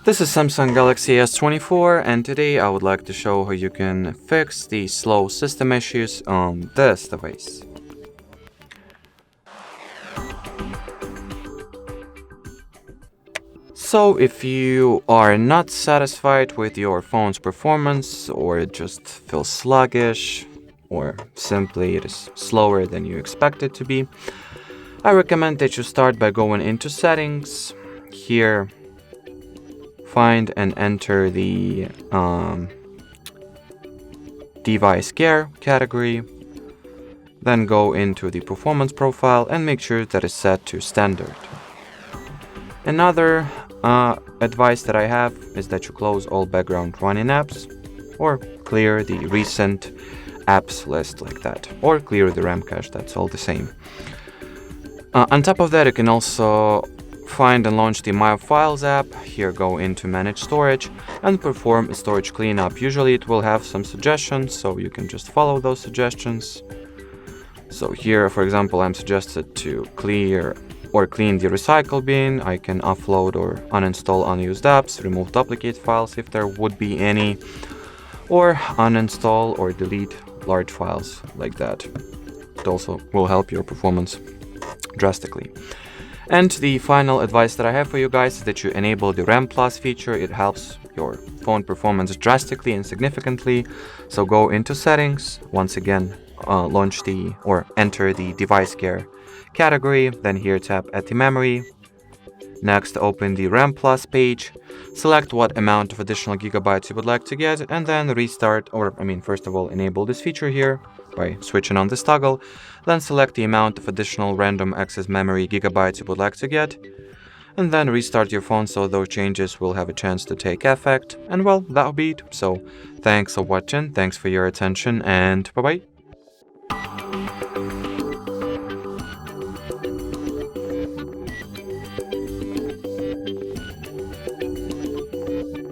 This is Samsung Galaxy S24, and today I would like to show how you can fix the slow system issues on this device. So if you are not satisfied with your phone's performance, or it just feels sluggish, or simply it is slower than you expect it to be, I recommend that you start by going into settings. Here, find and enter the device care category, then go into the performance profile and make sure that it's set to standard. Another advice that I have is that you close all background running apps or clear the recent apps list like that, or clear the RAM cache, that's all the same. On top of that, you can also find and launch the My Files app. Here, go into Manage Storage and perform a storage cleanup. Usually it will have some suggestions, so you can just follow those suggestions. So here, for example, I'm suggested to clear or clean the recycle bin. I can offload or uninstall unused apps, remove duplicate files if there would be any, or uninstall or delete large files like that. It also will help your performance drastically. And the final advice that I have for you guys is that you enable the RAM Plus feature. It helps your phone performance drastically and significantly. So go into settings, once again, enter the device care category, then here tap at the memory. Next, open the RAM Plus page, select what amount of additional gigabytes you would like to get, and then first of all, enable this feature here by switching on this toggle, then select the amount of additional random access memory gigabytes you would like to get, and then restart your phone so those changes will have a chance to take effect. And well, that'll be it. So thanks for watching, thanks for your attention, and bye bye.